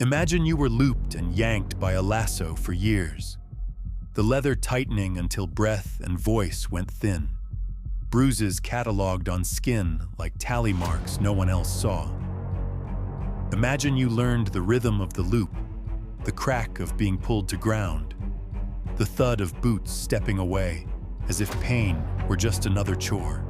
Imagine you were looped and yanked by a lasso for years, the leather tightening until breath and voice went thin, bruises catalogued on skin like tally marks no one else saw. Imagine you learned the rhythm of the loop, the crack of being pulled to ground, the thud of boots stepping away as if pain were just another chore.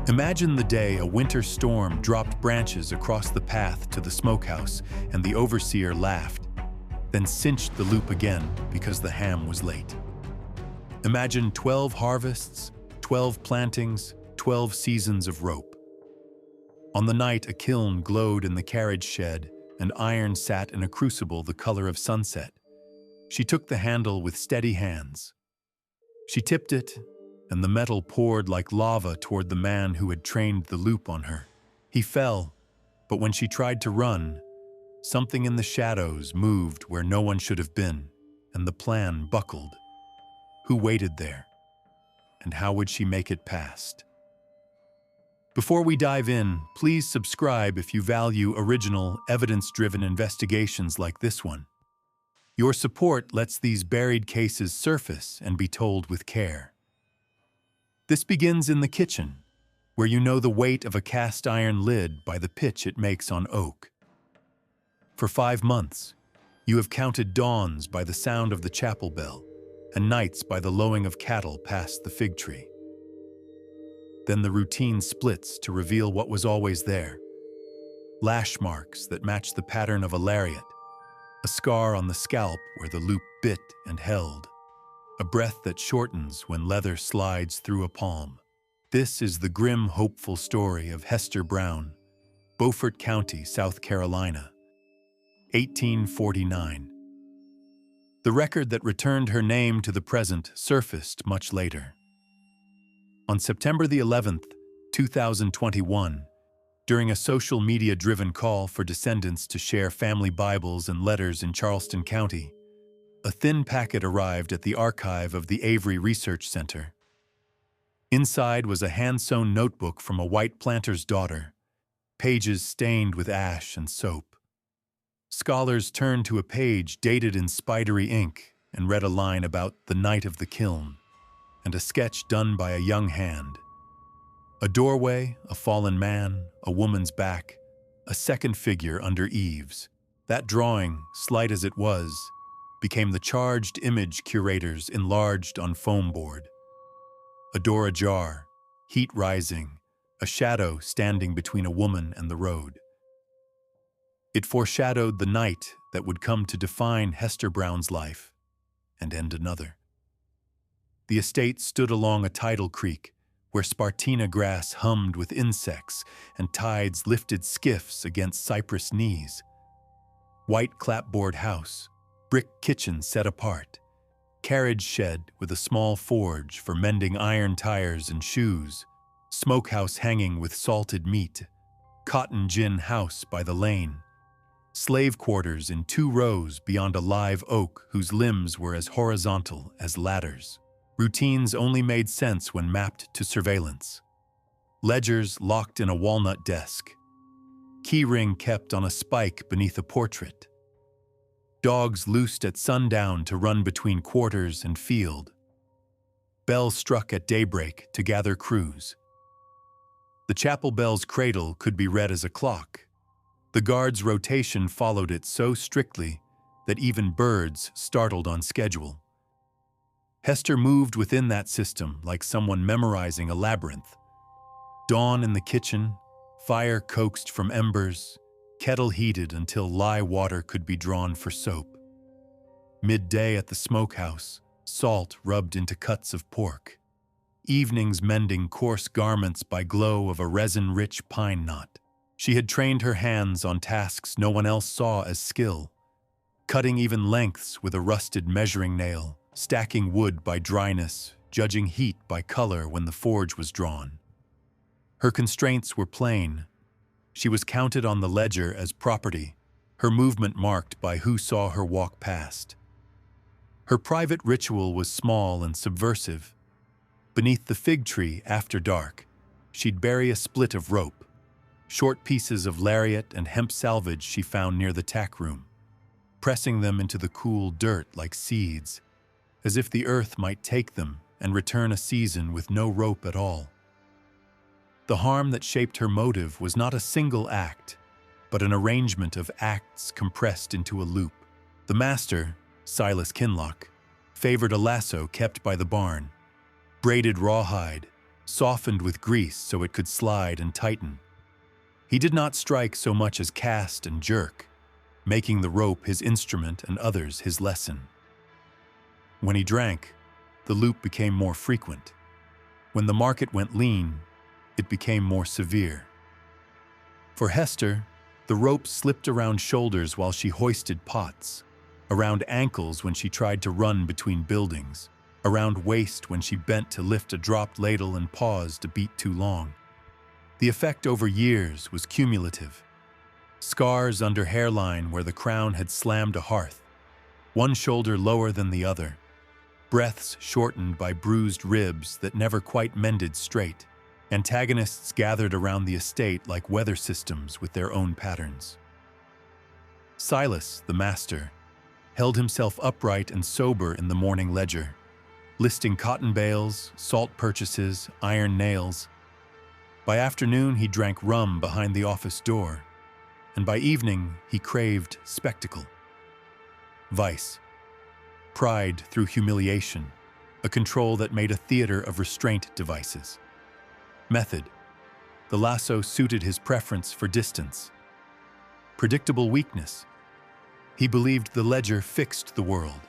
Imagine the day a winter storm dropped branches across the path to the smokehouse and the overseer laughed, then cinched the loop again because the ham was late. Imagine 12 harvests, 12 plantings, 12 seasons of rope. On the night a kiln glowed in the carriage shed and iron sat in a crucible the color of sunset, she took the handle with steady hands. She tipped it, and the metal poured like lava toward the man who had trained the loop on her. He fell, but when she tried to run, something in the shadows moved where no one should have been, and the plan buckled. Who waited there? And how would she make it past? Before we dive in, please subscribe if you value original, evidence-driven investigations like this one. Your support lets these buried cases surface and be told with care. This begins in the kitchen, where you know the weight of a cast iron lid by the pitch it makes on oak. For 5 months, you have counted dawns by the sound of the chapel bell and nights by the lowing of cattle past the fig tree. Then the routine splits to reveal what was always there. Lash marks that match the pattern of a lariat, a scar on the scalp where the loop bit and held, a breath that shortens when leather slides through a palm. This is the grim, hopeful story of Hester Brown, Beaufort County, South Carolina, 1849. The record that returned her name to the present surfaced much later. On September the 11th, 2021, during a social media-driven call for descendants to share family Bibles and letters in Charleston County, a thin packet arrived at the archive of the Avery Research Center. Inside was a hand-sewn notebook from a white planter's daughter, pages stained with ash and soap. Scholars turned to a page dated in spidery ink and read a line about the night of the kiln, and a sketch done by a young hand. A doorway, a fallen man, a woman's back, a second figure under eaves. That drawing, slight as it was, became the charged image curators enlarged on foam board. A door ajar, heat rising, a shadow standing between a woman and the road. It foreshadowed the night that would come to define Hester Brown's life and end another. The estate stood along a tidal creek where Spartina grass hummed with insects and tides lifted skiffs against cypress knees. White clapboard house, brick kitchen set apart, carriage shed with a small forge for mending iron tires and shoes, smokehouse hanging with salted meat, cotton gin house by the lane, slave quarters in 2 rows beyond a live oak whose limbs were as horizontal as ladders. Routines only made sense when mapped to surveillance. Ledgers locked in a walnut desk. Keyring kept on a spike beneath a portrait. Dogs loosed at sundown to run between quarters and field. Bell struck at daybreak to gather crews. The chapel bell's cradle could be read as a clock. The guard's rotation followed it so strictly that even birds startled on schedule. Hester moved within that system like someone memorizing a labyrinth. Dawn in the kitchen, fire coaxed from embers, kettle heated until lye water could be drawn for soap. Midday at the smokehouse, salt rubbed into cuts of pork. Evenings mending coarse garments by glow of a resin-rich pine knot. She had trained her hands on tasks no one else saw as skill, cutting even lengths with a rusted measuring nail, stacking wood by dryness, judging heat by color when the forge was drawn. Her constraints were plain. She was counted on the ledger as property, her movement marked by who saw her walk past. Her private ritual was small and subversive. Beneath the fig tree, after dark, she'd bury a split of rope, short pieces of lariat and hemp salvage she found near the tack room. pressing them into the cool dirt like seeds, as if the earth might take them and return a season with no rope at all. The harm that shaped her motive was not a single act, but an arrangement of acts compressed into a loop. The master, Silas Kinloch, favored a lasso kept by the barn, braided rawhide, softened with grease so it could slide and tighten. He did not strike so much as cast and jerk, making the rope his instrument and others his lesson. When he drank, the loop became more frequent. When the market went lean, it became more severe. For Hester, the rope slipped around shoulders while she hoisted pots, around ankles when she tried to run between buildings, around waist when she bent to lift a dropped ladle and paused a beat too long. The effect over years was cumulative. Scars under hairline where the crown had slammed a hearth, one shoulder lower than the other, breaths shortened by bruised ribs that never quite mended straight. Antagonists gathered around the estate like weather systems with their own patterns. Silas, the master, held himself upright and sober in the morning ledger, listing cotton bales, salt purchases, iron nails. By afternoon, he drank rum behind the office door, and by evening, he craved spectacle. Vice. Pride through humiliation, a control that made a theater of restraint devices. Method. The lasso suited his preference for distance. Predictable weakness. He believed the ledger fixed the world,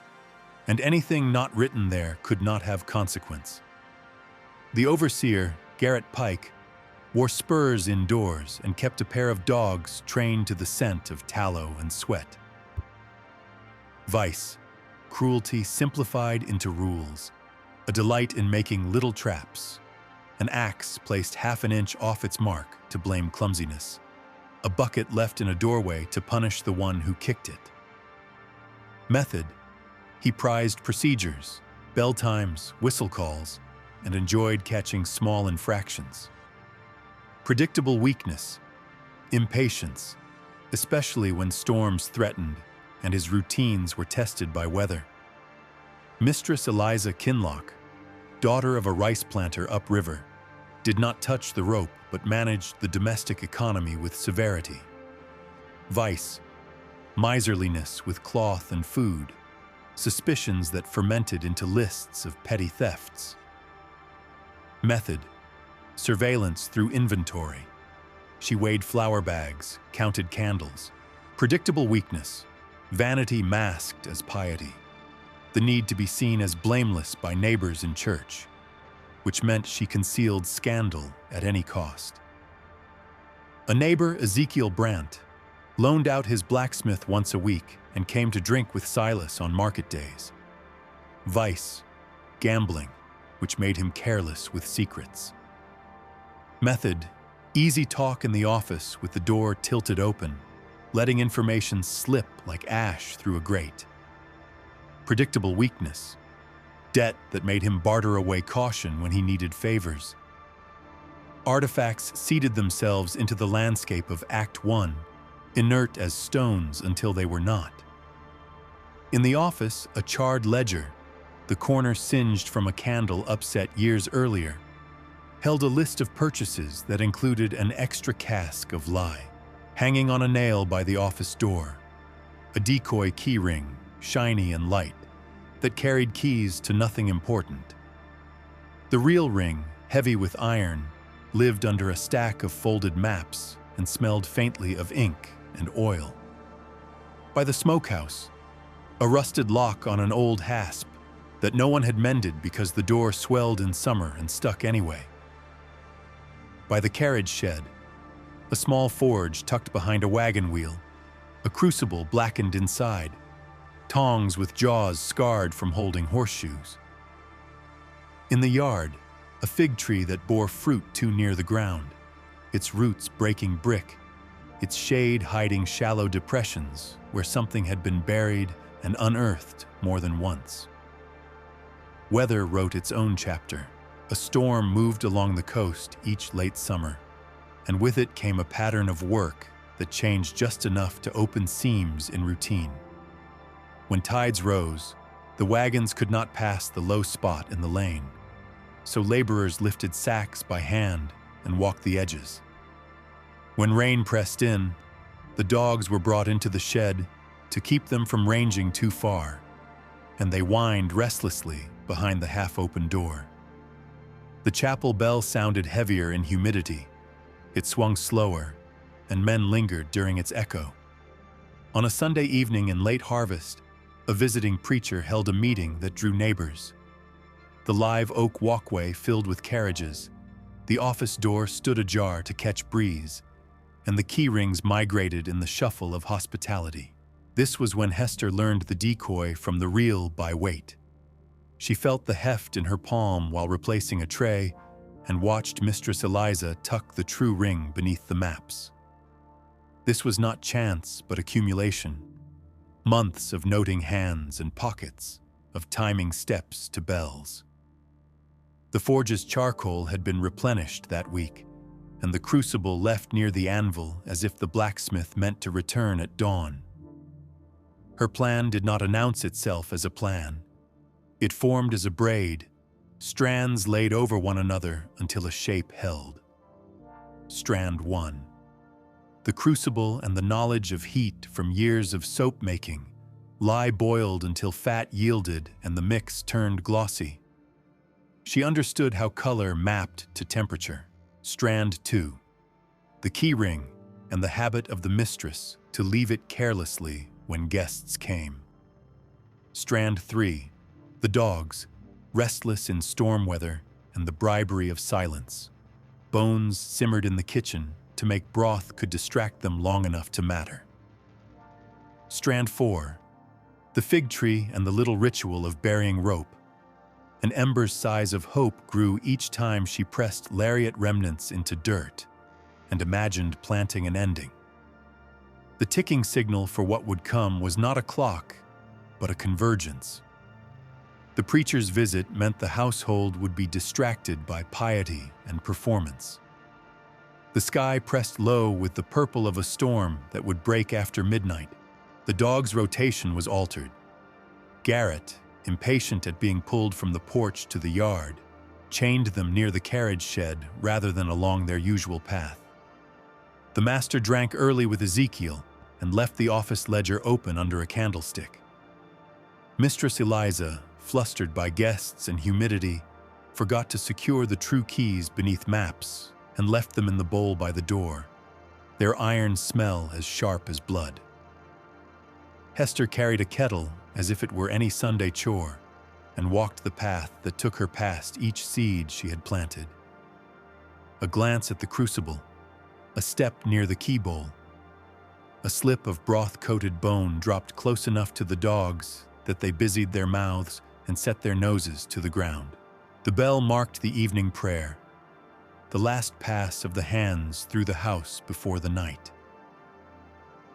and anything not written there could not have consequence. The overseer, Garrett Pike, wore spurs indoors and kept a pair of dogs trained to the scent of tallow and sweat. Vice. Cruelty simplified into rules, a delight in making little traps. An axe placed half an inch off its mark to blame clumsiness. A bucket left in a doorway to punish the one who kicked it. Method. He prized procedures, bell times, whistle calls, and enjoyed catching small infractions. Predictable weakness. Impatience, especially when storms threatened and his routines were tested by weather. Mistress Eliza Kinloch, daughter of a rice planter upriver, did not touch the rope but managed the domestic economy with severity. Vice. Miserliness with cloth and food, suspicions that fermented into lists of petty thefts. Method. Surveillance through inventory. She weighed flour bags, counted candles. Predictable weakness. Vanity masked as piety. The need to be seen as blameless by neighbors in church, which meant she concealed scandal at any cost. A neighbor, Ezekiel Brandt, loaned out his blacksmith once a week and came to drink with Silas on market days. Vice. Gambling, which made him careless with secrets. Method. Easy talk in the office with the door tilted open, letting information slip like ash through a grate. Predictable weakness. Debt that made him barter away caution when he needed favors. Artifacts seeded themselves into the landscape of Act 1, inert as stones until they were not. In the office, a charred ledger, the corner singed from a candle upset years earlier, held a list of purchases that included an extra cask of lye, hanging on a nail by the office door, a decoy key ring, shiny and light, that carried keys to nothing important. The real ring, heavy with iron, lived under a stack of folded maps and smelled faintly of ink and oil. By the smokehouse, a rusted lock on an old hasp that no one had mended because the door swelled in summer and stuck anyway. By the carriage shed, a small forge tucked behind a wagon wheel, a crucible blackened inside, tongs with jaws scarred from holding horseshoes. In the yard, a fig tree that bore fruit too near the ground, its roots breaking brick, its shade hiding shallow depressions where something had been buried and unearthed more than once. Weather wrote its own chapter. A storm moved along the coast each late summer, and with it came a pattern of work that changed just enough to open seams in routine. When tides rose, the wagons could not pass the low spot in the lane, so laborers lifted sacks by hand and walked the edges. When rain pressed in, the dogs were brought into the shed to keep them from ranging too far, and they whined restlessly behind the half-open door. The chapel bell sounded heavier in humidity. It swung slower, and men lingered during its echo. On a Sunday evening in late harvest, a visiting preacher held a meeting that drew neighbors. The live oak walkway filled with carriages, the office door stood ajar to catch breeze, and the key rings migrated in the shuffle of hospitality. This was when Hester learned the decoy from the real by weight. She felt the heft in her palm while replacing a tray and watched Mistress Eliza tuck the true ring beneath the maps. This was not chance, but accumulation. Months of noting hands and pockets, of timing steps to bells. The forge's charcoal had been replenished that week, and the crucible left near the anvil as if the blacksmith meant to return at dawn. Her plan did not announce itself as a plan. It formed as a braid, strands laid over one another until a shape held. Strand 1. The crucible and the knowledge of heat from years of soap making lie boiled until fat yielded and the mix turned glossy. She understood how color mapped to temperature. Strand 2. The key ring and the habit of the mistress to leave it carelessly when guests came. Strand 3. The dogs, restless in storm weather and the bribery of silence. Bones simmered in the kitchen to make broth could distract them long enough to matter. Strand 4. The fig tree and the little ritual of burying rope. An ember's size of hope grew each time she pressed lariat remnants into dirt and imagined planting an ending. The ticking signal for what would come was not a clock, but a convergence. The preacher's visit meant the household would be distracted by piety and performance. The sky pressed low with the purple of a storm that would break after midnight. The dog's rotation was altered. Garrett, impatient at being pulled from the porch to the yard, chained them near the carriage shed rather than along their usual path. The master drank early with Ezekiel and left the office ledger open under a candlestick. Mistress Eliza, flustered by guests and humidity, forgot to secure the true keys beneath maps and left them in the bowl by the door, their iron smell as sharp as blood. Hester carried a kettle as if it were any Sunday chore and walked the path that took her past each seed she had planted. A glance at the crucible, a step near the key bowl. A slip of broth-coated bone dropped close enough to the dogs that they busied their mouths and set their noses to the ground. The bell marked the evening prayer, the last pass of the hands through the house before the night.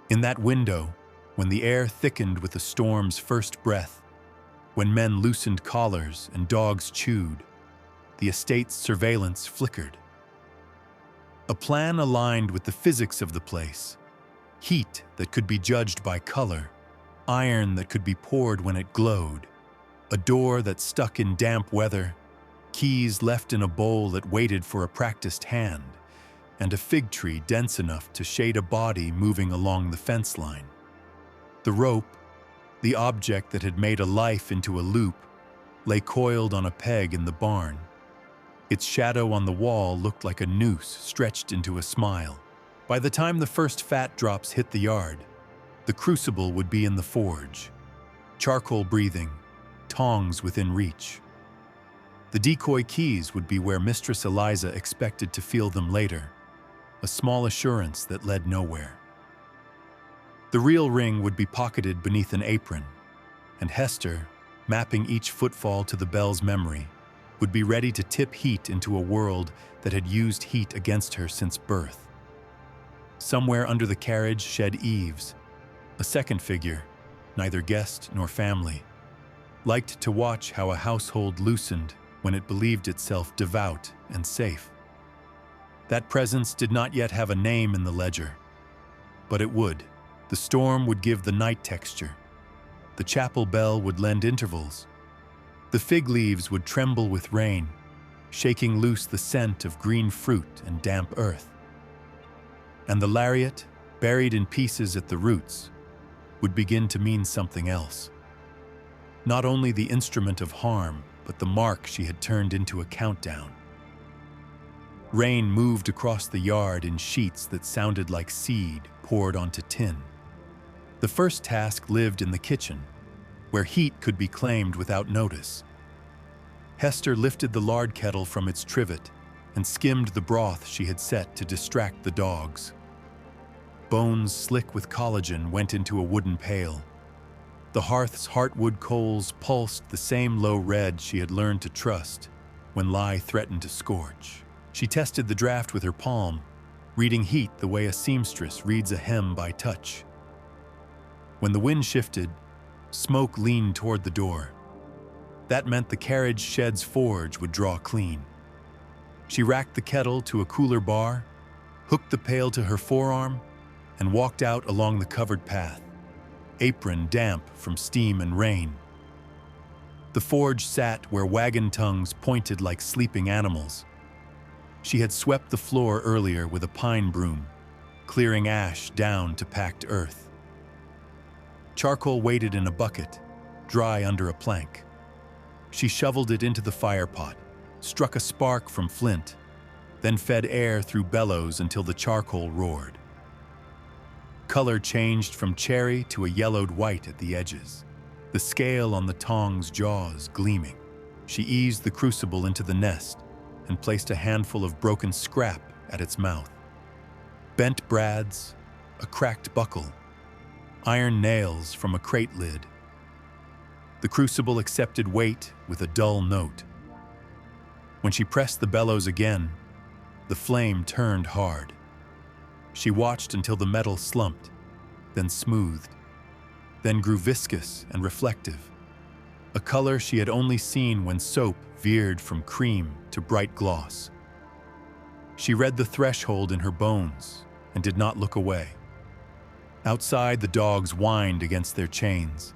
In that window, when the air thickened with the storm's first breath, when men loosened collars and dogs chewed, the estate's surveillance flickered. A plan aligned with the physics of the place, heat that could be judged by color, iron that could be poured when it glowed, a door that stuck in damp weather, keys left in a bowl that waited for a practiced hand, and a fig tree dense enough to shade a body moving along the fence line. The rope, the object that had made a life into a loop, lay coiled on a peg in the barn. Its shadow on the wall looked like a noose stretched into a smile. By the time the first fat drops hit the yard, the crucible would be in the forge, charcoal breathing, tongs within reach. The decoy keys would be where Mistress Eliza expected to feel them later, a small assurance that led nowhere. The real ring would be pocketed beneath an apron, and Hester, mapping each footfall to the bell's memory, would be ready to tip heat into a world that had used heat against her since birth. Somewhere under the carriage shed Eves, a second figure, neither guest nor family, liked to watch how a household loosened when it believed itself devout and safe. That presence did not yet have a name in the ledger, but it would. The storm would give the night texture. The chapel bell would lend intervals. The fig leaves would tremble with rain, shaking loose the scent of green fruit and damp earth. And the lariat, buried in pieces at the roots, would begin to mean something else. Not only the instrument of harm, but the mark she had turned into a countdown. Rain moved across the yard in sheets that sounded like seed poured onto tin. The first task lived in the kitchen, where heat could be claimed without notice. Hester lifted the lard kettle from its trivet and skimmed the broth she had set to distract the dogs. Bones slick with collagen went into a wooden pail. The hearth's heartwood coals pulsed the same low red she had learned to trust when lie threatened to scorch. She tested the draft with her palm, reading heat the way a seamstress reads a hem by touch. When the wind shifted, smoke leaned toward the door. That meant the carriage shed's forge would draw clean. She racked the kettle to a cooler bar, hooked the pail to her forearm, and walked out along the covered path, apron damp from steam and rain. The forge sat where wagon tongues pointed like sleeping animals. She had swept the floor earlier with a pine broom, clearing ash down to packed earth. Charcoal waited in a bucket, dry under a plank. She shoveled it into the fire pot, struck a spark from flint, then fed air through bellows until the charcoal roared. Color changed from cherry to a yellowed white at the edges, the scale on the tong's jaws gleaming. She eased the crucible into the nest and placed a handful of broken scrap at its mouth. Bent brads, a cracked buckle, iron nails from a crate lid. The crucible accepted weight with a dull note. When she pressed the bellows again, the flame turned hard. She watched until the metal slumped, then smoothed, then grew viscous and reflective, a color she had only seen when soap veered from cream to bright gloss. She read the threshold in her bones and did not look away. Outside, the dogs whined against their chains,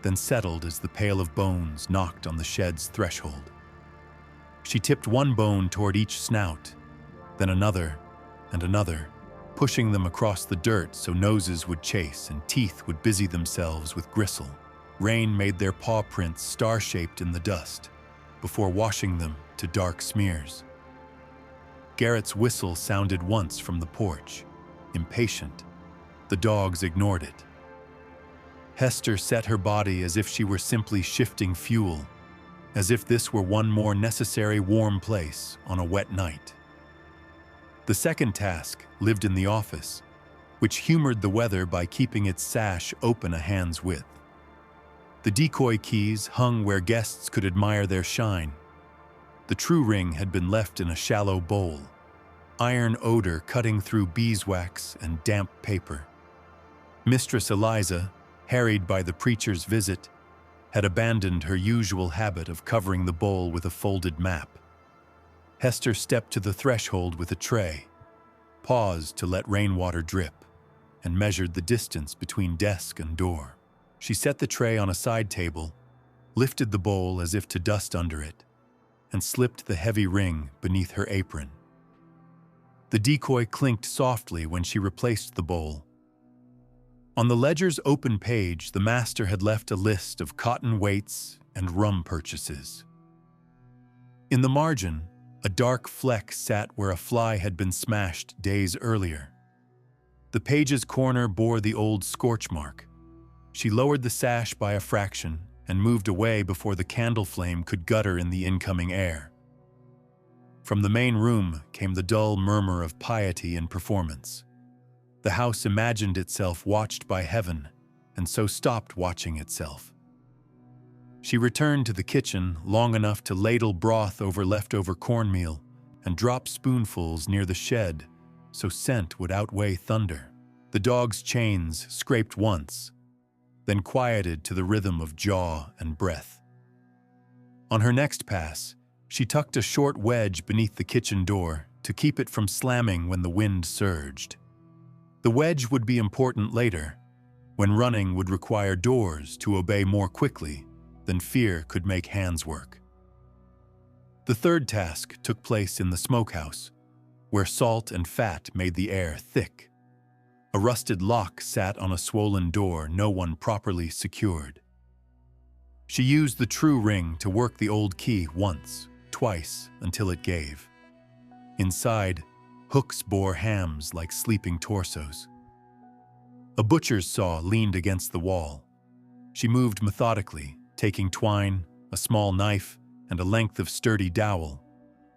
then settled as the pail of bones knocked on the shed's threshold. She tipped one bone toward each snout, then another and another, pushing them across the dirt so noses would chase and teeth would busy themselves with gristle. Rain made their paw prints star-shaped in the dust before washing them to dark smears. Garrett's whistle sounded once from the porch, impatient. The dogs ignored it. Hester set her body as if she were simply shifting fuel, as if this were one more necessary warm place on a wet night. The second task lived in the office, which humored the weather by keeping its sash open a hand's width. The decoy keys hung where guests could admire their shine. The true ring had been left in a shallow bowl, iron odor cutting through beeswax and damp paper. Mistress Eliza, harried by the preacher's visit, had abandoned her usual habit of covering the bowl with a folded map. Hester stepped to the threshold with a tray, paused to let rainwater drip, and measured the distance between desk and door. She set the tray on a side table, lifted the bowl as if to dust under it, and slipped the heavy ring beneath her apron. The decoy clinked softly when she replaced the bowl. On the ledger's open page, the master had left a list of cotton weights and rum purchases. In the margin, a dark fleck sat where a fly had been smashed days earlier. The page's corner bore the old scorch mark. She lowered the sash by a fraction and moved away before the candle flame could gutter in the incoming air. From the main room came the dull murmur of piety and performance. The house imagined itself watched by heaven, and so stopped watching itself. She returned to the kitchen long enough to ladle broth over leftover cornmeal and drop spoonfuls near the shed so scent would outweigh thunder. The dog's chains scraped once, then quieted to the rhythm of jaw and breath. On her next pass, she tucked a short wedge beneath the kitchen door to keep it from slamming when the wind surged. The wedge would be important later, when running would require doors to obey more quickly than fear could make hands work. The third task took place in the smokehouse, where salt and fat made the air thick. A rusted lock sat on a swollen door no one properly secured. She used the true ring to work the old key once, twice, until it gave. Inside, hooks bore hams like sleeping torsos. A butcher's saw leaned against the wall. She moved methodically, taking twine, a small knife, and a length of sturdy dowel.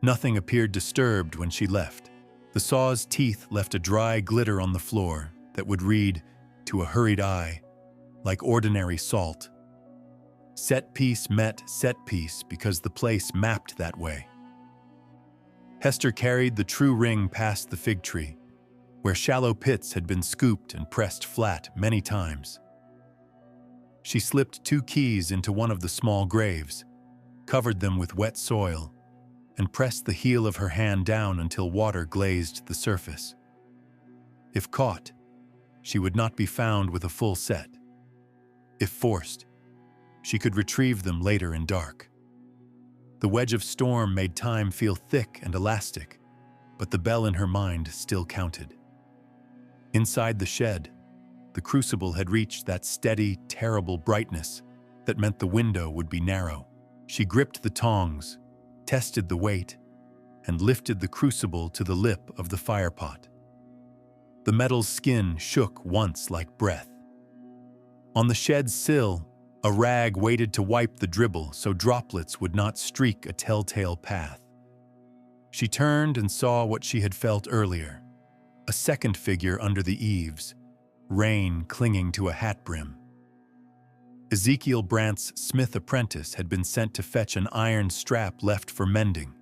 Nothing appeared disturbed when she left. The saw's teeth left a dry glitter on the floor that would read, to a hurried eye, like ordinary salt. Set piece met set piece because the place mapped that way. Hester carried the true ring past the fig tree, where shallow pits had been scooped and pressed flat many times. She slipped 2 keys into one of the small graves, covered them with wet soil, and pressed the heel of her hand down until water glazed the surface. If caught, she would not be found with a full set. If forced, she could retrieve them later in dark. The wedge of storm made time feel thick and elastic, but the bell in her mind still counted. Inside the shed, the crucible had reached that steady, terrible brightness that meant the window would be narrow. She gripped the tongs, tested the weight, and lifted the crucible to the lip of the firepot. The metal's skin shook once like breath. On the shed's sill, a rag waited to wipe the dribble so droplets would not streak a telltale path. She turned and saw what she had felt earlier, a second figure under the eaves, rain clinging to a hat brim. Ezekiel Brandt's smith apprentice had been sent to fetch an iron strap left for mending.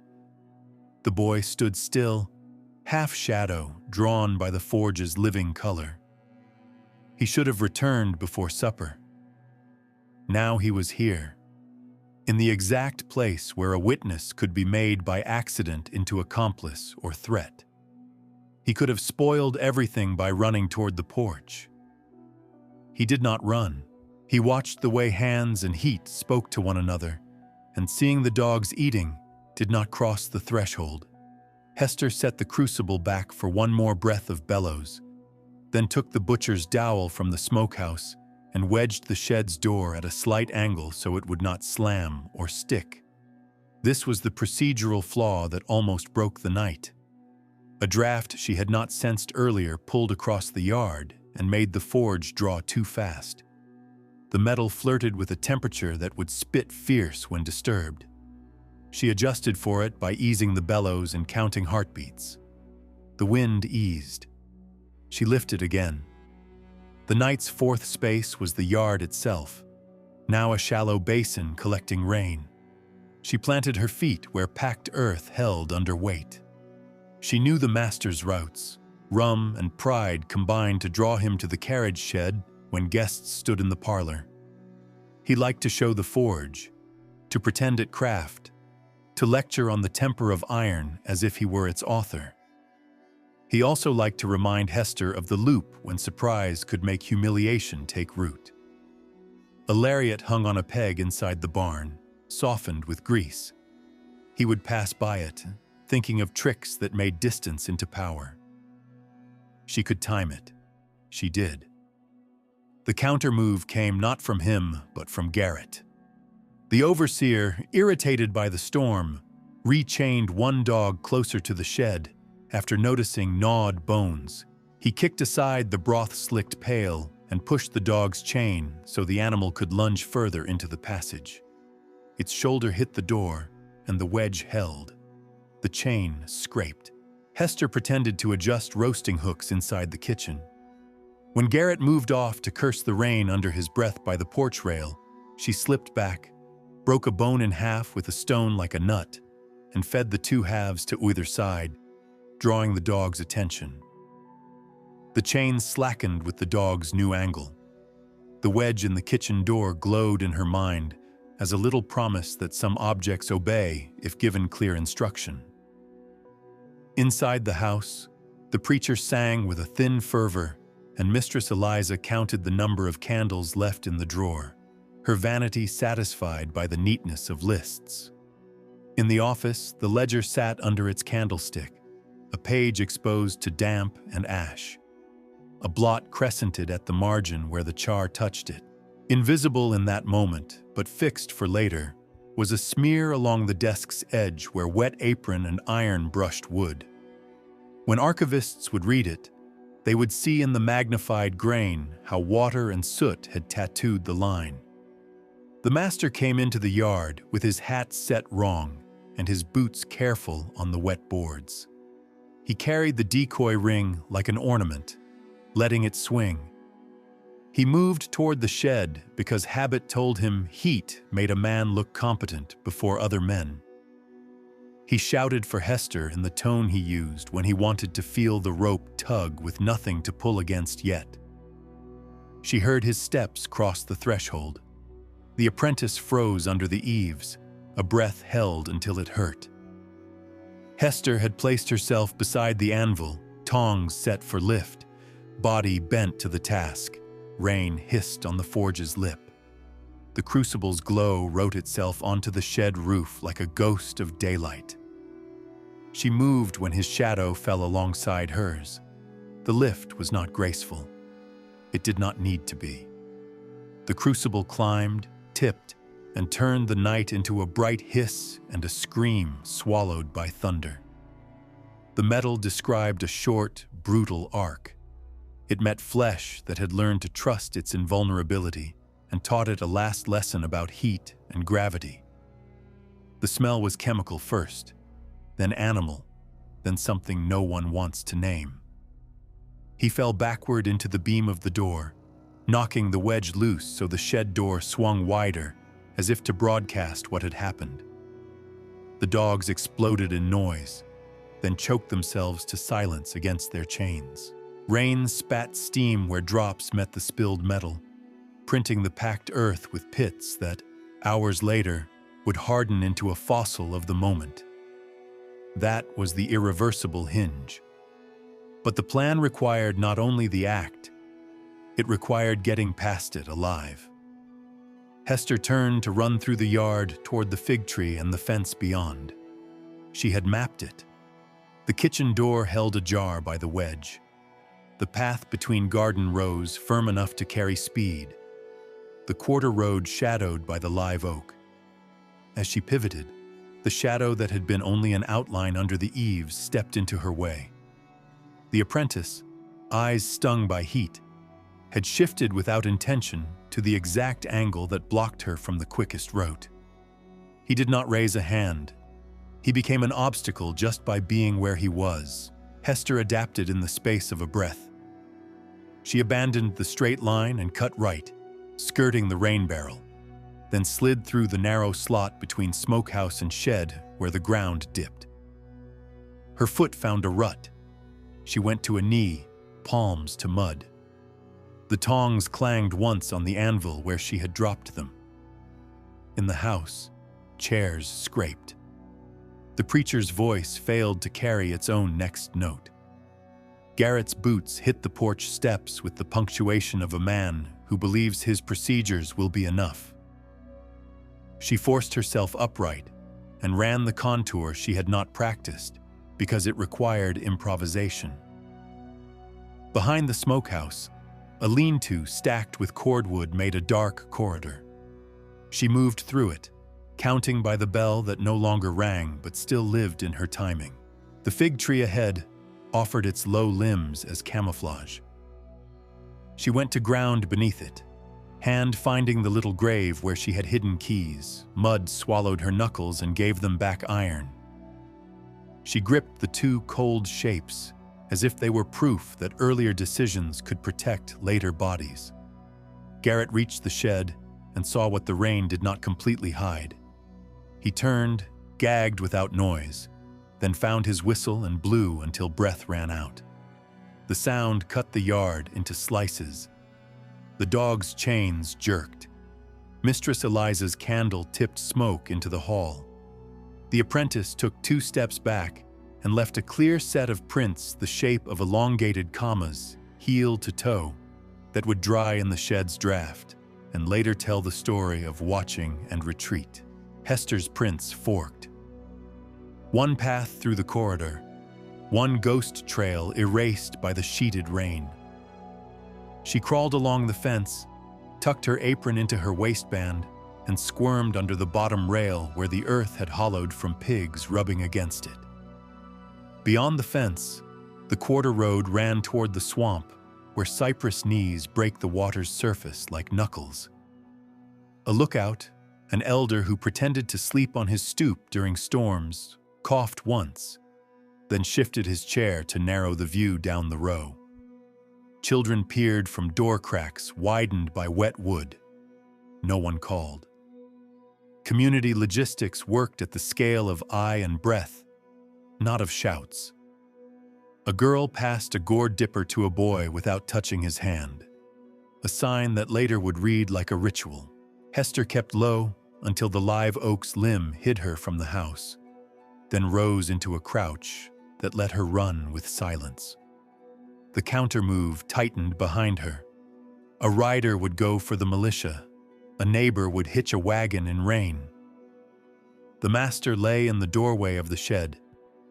The boy stood still, half shadow drawn by the forge's living color. He should have returned before supper. Now he was here, in the exact place where a witness could be made by accident into accomplice or threat. He could have spoiled everything by running toward the porch. He did not run. He watched the way hands and heat spoke to one another, and seeing the dogs eating, did not cross the threshold. Hester set the crucible back for one more breath of bellows, then took the butcher's dowel from the smokehouse and wedged the shed's door at a slight angle so it would not slam or stick. This was the procedural flaw that almost broke the night. A draft she had not sensed earlier pulled across the yard and made the forge draw too fast. The metal flirted with a temperature that would spit fierce when disturbed. She adjusted for it by easing the bellows and counting heartbeats. The wind eased. She lifted again. The night's fourth space was the yard itself, now a shallow basin collecting rain. She planted her feet where packed earth held under weight. She knew the master's routes. Rum and pride combined to draw him to the carriage shed when guests stood in the parlor. He liked to show the forge, to pretend at craft, to lecture on the temper of iron as if he were its author. He also liked to remind Hester of the loop when surprise could make humiliation take root. A lariat hung on a peg inside the barn, softened with grease. He would pass by it, thinking of tricks that made distance into power. She could time it. She did. The counter move came not from him, but from Garrett. The overseer, irritated by the storm, rechained one dog closer to the shed after noticing gnawed bones. He kicked aside the broth-slicked pail and pushed the dog's chain so the animal could lunge further into the passage. Its shoulder hit the door, and the wedge held. The chain scraped. Hester pretended to adjust roasting hooks inside the kitchen. When Garrett moved off to curse the rain under his breath by the porch rail, she slipped back, broke a bone in half with a stone like a nut, and fed the 2 halves to either side, drawing the dog's attention. The chain slackened with the dog's new angle. The wedge in the kitchen door glowed in her mind as a little promise that some objects obey if given clear instruction. Inside the house, the preacher sang with a thin fervor and Mistress Eliza counted the number of candles left in the drawer, her vanity satisfied by the neatness of lists. In the office, the ledger sat under its candlestick, a page exposed to damp and ash. A blot crescented at the margin where the char touched it. Invisible in that moment, but fixed for later, was a smear along the desk's edge where wet apron and iron brushed wood. When archivists would read it, they would see in the magnified grain how water and soot had tattooed the line. The master came into the yard with his hat set wrong and his boots careful on the wet boards. He carried the decoy ring like an ornament, letting it swing. He moved toward the shed because habit told him heat made a man look competent before other men. He shouted for Hester in the tone he used when he wanted to feel the rope tug with nothing to pull against yet. She heard his steps cross the threshold. The apprentice froze under the eaves, a breath held until it hurt. Hester had placed herself beside the anvil, tongs set for lift, body bent to the task. Rain hissed on the forge's lip. The crucible's glow wrote itself onto the shed roof like a ghost of daylight. She moved when his shadow fell alongside hers. The lift was not graceful. It did not need to be. The crucible climbed, tipped, and turned the night into a bright hiss and a scream swallowed by thunder. The metal described a short, brutal arc. It met flesh that had learned to trust its invulnerability and taught it a last lesson about heat and gravity. The smell was chemical first, then animal, then something no one wants to name. He fell backward into the beam of the door, knocking the wedge loose so the shed door swung wider, as if to broadcast what had happened. The dogs exploded in noise, then choked themselves to silence against their chains. Rain spat steam where drops met the spilled metal, printing the packed earth with pits that, hours later, would harden into a fossil of the moment. That was the irreversible hinge. But the plan required not only the act, it required getting past it alive. Hester turned to run through the yard toward the fig tree and the fence beyond. She had mapped it. The kitchen door held ajar by the wedge. The path between garden rows firm enough to carry speed. The quarter road shadowed by the live oak. As she pivoted, the shadow that had been only an outline under the eaves stepped into her way. The apprentice, eyes stung by heat, had shifted without intention to the exact angle that blocked her from the quickest route. He did not raise a hand. He became an obstacle just by being where he was. Hester adapted in the space of a breath. She abandoned the straight line and cut right, skirting the rain barrel, then slid through the narrow slot between smokehouse and shed where the ground dipped. Her foot found a rut. She went to a knee, palms to mud. The tongs clanged once on the anvil where she had dropped them. In the house, chairs scraped. The preacher's voice failed to carry its own next note. Garrett's boots hit the porch steps with the punctuation of a man who believes his procedures will be enough. She forced herself upright and ran the contour she had not practiced because it required improvisation. Behind the smokehouse, a lean-to stacked with cordwood made a dark corridor. She moved through it, counting by the bell that no longer rang but still lived in her timing. The fig tree ahead offered its low limbs as camouflage. She went to ground beneath it, hand finding the little grave where she had hidden keys. Mud swallowed her knuckles and gave them back iron. She gripped the two cold shapes as if they were proof that earlier decisions could protect later bodies. Garrett reached the shed and saw what the rain did not completely hide. He turned, gagged without noise, then found his whistle and blew until breath ran out. The sound cut the yard into slices. The dog's chains jerked. Mistress Eliza's candle tipped smoke into the hall. The apprentice took 2 steps back and left a clear set of prints the shape of elongated commas heel to toe, that would dry in the shed's draft and later tell the story of watching and retreat. Hester's prints forked. One path through the corridor, one ghost trail erased by the sheeted rain. She crawled along the fence, tucked her apron into her waistband, and squirmed under the bottom rail where the earth had hollowed from pigs rubbing against it. Beyond the fence, the quarter road ran toward the swamp, where cypress knees break the water's surface like knuckles. A lookout, an elder who pretended to sleep on his stoop during storms, coughed once, then shifted his chair to narrow the view down the row. Children peered from door cracks widened by wet wood. No one called. Community logistics worked at the scale of eye and breath, not of shouts. A girl passed a gourd dipper to a boy without touching his hand, a sign that later would read like a ritual. Hester kept low until the live oak's limb hid her from the house, then rose into a crouch that let her run with silence. The counter-move tightened behind her. A rider would go for the militia. A neighbor would hitch a wagon in rain. The master lay in the doorway of the shed,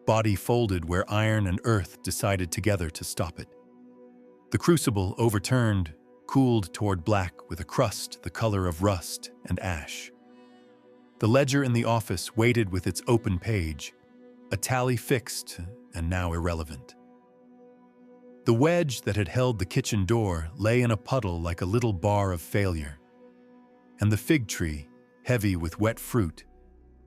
body folded where iron and earth decided together to stop it. The crucible, overturned, cooled toward black with a crust the color of rust and ash. The ledger in the office waited with its open page, a tally fixed and now irrelevant. The wedge that had held the kitchen door lay in a puddle like a little bar of failure, and the fig tree, heavy with wet fruit,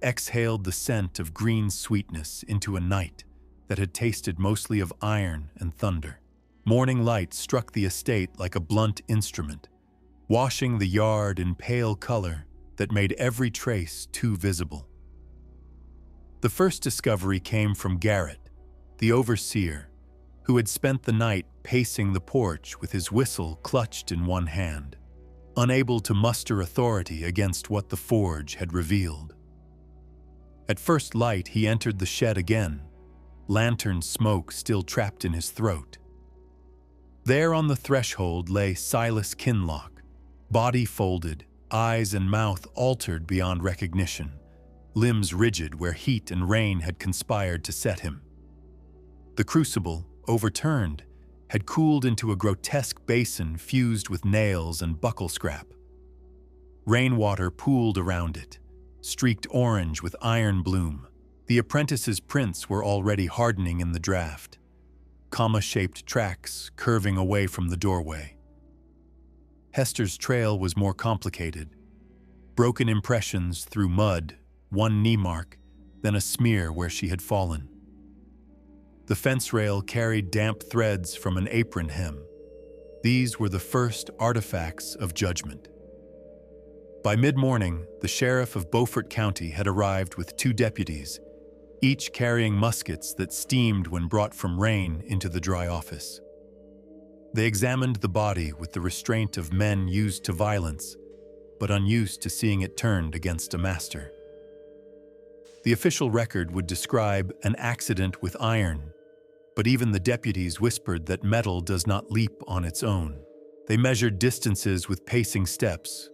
exhaled the scent of green sweetness into a night that had tasted mostly of iron and thunder. Morning light struck the estate like a blunt instrument, washing the yard in pale color that made every trace too visible. The first discovery came from Garrett, the overseer, who had spent the night pacing the porch with his whistle clutched in one hand, unable to muster authority against what the forge had revealed. At first light, he entered the shed again, lantern smoke still trapped in his throat. There on the threshold lay Silas Kinlock, body folded, eyes and mouth altered beyond recognition, limbs rigid where heat and rain had conspired to set him. The crucible, overturned, had cooled into a grotesque basin fused with nails and buckle scrap. Rainwater pooled around it, streaked orange with iron bloom. The apprentice's prints were already hardening in the draft, comma-shaped tracks curving away from the doorway. Hester's trail was more complicated. Broken impressions through mud, one knee mark, then a smear where she had fallen. The fence rail carried damp threads from an apron hem. These were the first artifacts of judgment. By mid-morning, the sheriff of Beaufort County had arrived with 2 deputies, each carrying muskets that steamed when brought from rain into the dry office. They examined the body with the restraint of men used to violence, but unused to seeing it turned against a master. The official record would describe an accident with iron, but even the deputies whispered that metal does not leap on its own. They measured distances with pacing steps,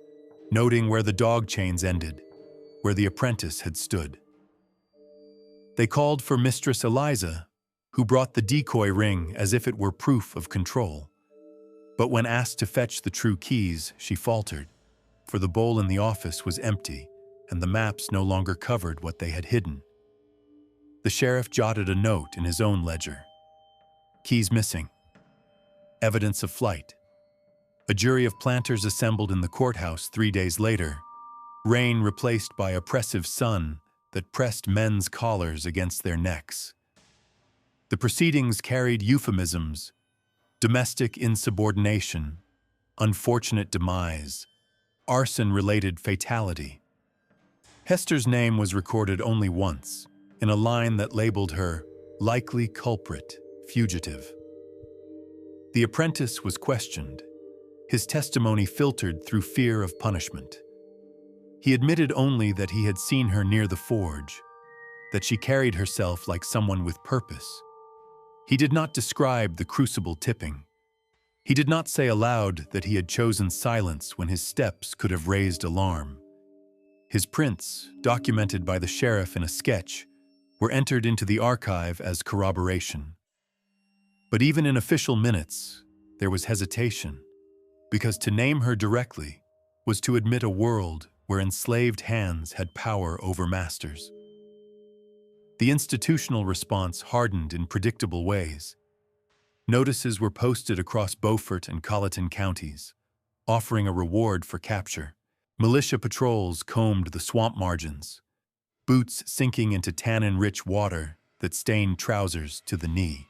noting where the dog chains ended, where the apprentice had stood. They called for Mistress Eliza, who brought the decoy ring as if it were proof of control. But when asked to fetch the true keys, she faltered, for the bowl in the office was empty, and the maps no longer covered what they had hidden. The sheriff jotted a note in his own ledger. Keys missing. Evidence of flight. A jury of planters assembled in the courthouse 3 days later, rain replaced by oppressive sun that pressed men's collars against their necks. The proceedings carried euphemisms: domestic insubordination, unfortunate demise, arson-related fatality. Hester's name was recorded only once, in a line that labeled her likely culprit, fugitive. The apprentice was questioned, his testimony filtered through fear of punishment. He admitted only that he had seen her near the forge, that she carried herself like someone with purpose. He did not describe the crucible tipping, He did not say aloud that he had chosen silence when his steps could have raised alarm. His prints, documented by the sheriff in a sketch, were entered into the archive as corroboration. But even in official minutes, there was hesitation, because to name her directly was to admit a world where enslaved hands had power over masters. The institutional response hardened in predictable ways. Notices were posted across Beaufort and Colleton counties, offering a reward for capture. Militia patrols combed the swamp margins, boots sinking into tannin-rich water that stained trousers to the knee.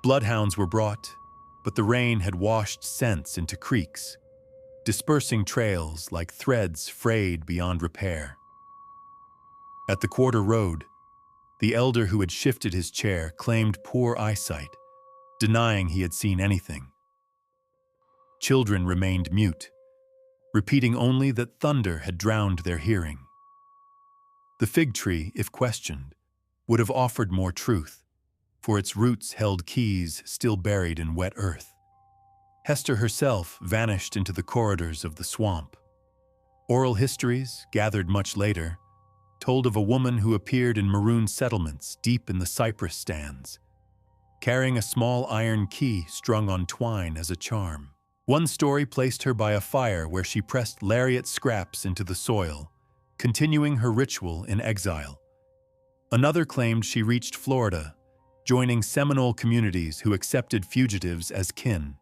Bloodhounds were brought, but the rain had washed scents into creeks, dispersing trails like threads frayed beyond repair. At the quarter road, the elder who had shifted his chair claimed poor eyesight, denying he had seen anything. Children remained mute, repeating only that thunder had drowned their hearing. The fig tree, if questioned, would have offered more truth, for its roots held keys still buried in wet earth. Hester herself vanished into the corridors of the swamp. Oral histories, gathered much later, told of a woman who appeared in maroon settlements deep in the cypress stands, carrying a small iron key strung on twine as a charm. One story placed her by a fire where she pressed lariat scraps into the soil, continuing her ritual in exile. Another claimed she reached Florida, joining Seminole communities who accepted fugitives as kin.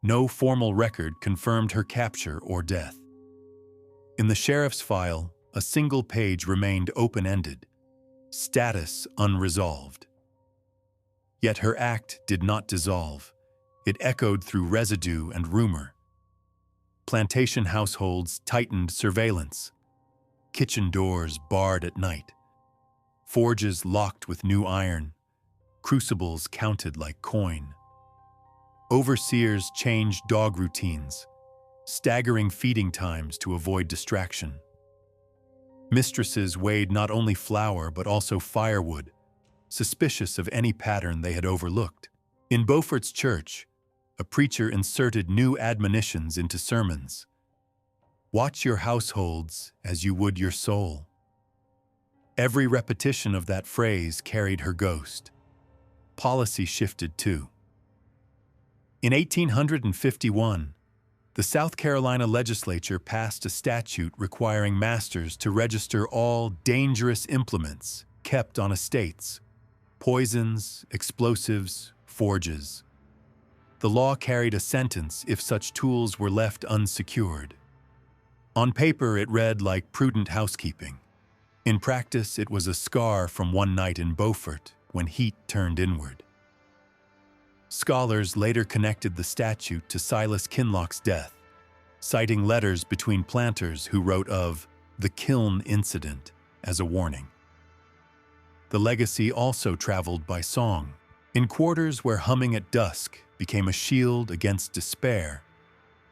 No formal record confirmed her capture or death. In the sheriff's file, a single page remained open-ended, status unresolved. Yet her act did not dissolve. It echoed through residue and rumor. Plantation households tightened surveillance, kitchen doors barred at night, forges locked with new iron, crucibles counted like coin. Overseers changed dog routines, staggering feeding times to avoid distraction. Mistresses weighed not only flour but also firewood, suspicious of any pattern they had overlooked. In Beaufort's church, a preacher inserted new admonitions into sermons. Watch your households as you would your soul. Every repetition of that phrase carried her ghost. Policy shifted too. In 1851, the South Carolina legislature passed a statute requiring masters to register all dangerous implements kept on estates: poisons, explosives, forges. The law carried a sentence if such tools were left unsecured. On paper, it read like prudent housekeeping. In practice, it was a scar from one night in Beaufort when heat turned inward. Scholars later connected the statute to Silas Kinloch's death, citing letters between planters who wrote of the kiln incident as a warning. The legacy also traveled by song. In quarters where humming at dusk became a shield against despair,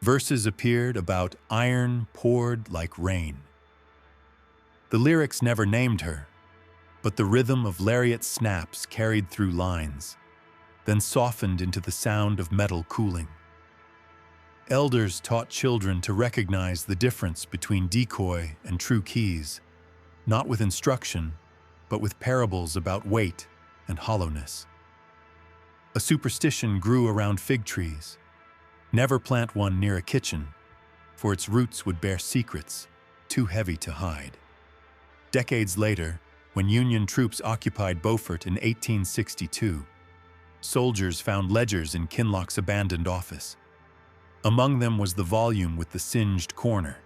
verses appeared about iron poured like rain. The lyrics never named her, but the rhythm of lariat snaps carried through lines, then softened into the sound of metal cooling. Elders taught children to recognize the difference between decoy and true keys, not with instruction, but with parables about weight and hollowness. A superstition grew around fig trees. Never plant one near a kitchen, for its roots would bear secrets too heavy to hide. Decades later, when Union troops occupied Beaufort in 1862, soldiers found ledgers in Kinloch's abandoned office. Among them was the volume with the singed corner,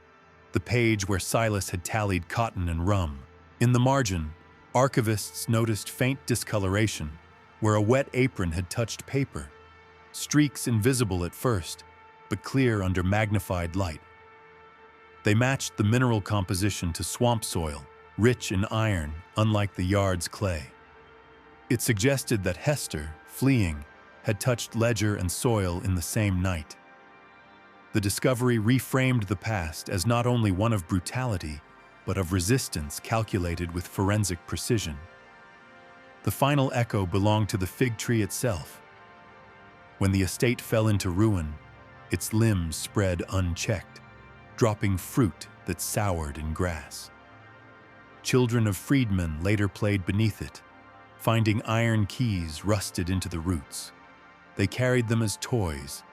the page where Silas had tallied cotton and rum. In the margin, archivists noticed faint discoloration where a wet apron had touched paper, streaks invisible at first, but clear under magnified light. They matched the mineral composition to swamp soil, rich in iron, unlike the yard's clay. It suggested that Hester, fleeing, had touched ledger and soil in the same night. The discovery reframed the past as not only one of brutality, but of resistance calculated with forensic precision. The final echo belonged to the fig tree itself. When the estate fell into ruin, its limbs spread unchecked, dropping fruit that soured in grass. Children of freedmen later played beneath it, finding iron keys rusted into the roots. They carried them as toys,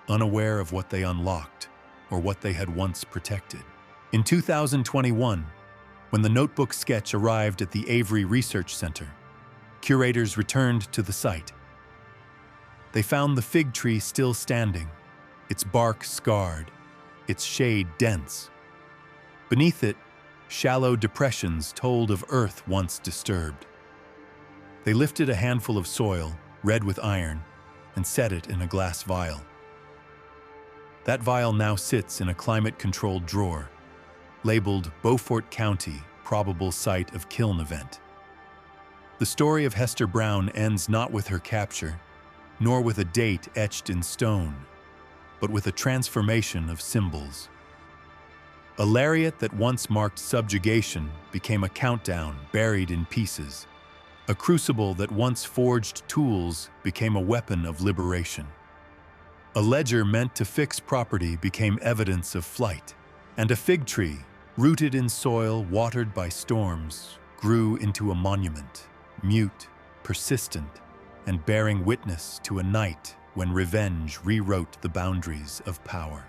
unaware of what they unlocked or what they had once protected. In 2021, when the notebook sketch arrived at the Avery Research Center, curators returned to the site. They found the fig tree still standing, its bark scarred, its shade dense. Beneath it, shallow depressions told of earth once disturbed. They lifted a handful of soil, red with iron, and set it in a glass vial. That vial now sits in a climate-controlled drawer, labeled Beaufort County, probable site of kiln event. The story of Hester Brown ends not with her capture, nor with a date etched in stone, but with a transformation of symbols. A lariat that once marked subjugation became a countdown buried in pieces. A crucible that once forged tools became a weapon of liberation. A ledger meant to fix property became evidence of flight. And a fig tree, rooted in soil watered by storms, grew into a monument, mute, persistent, and bearing witness to a night when revenge rewrote the boundaries of power.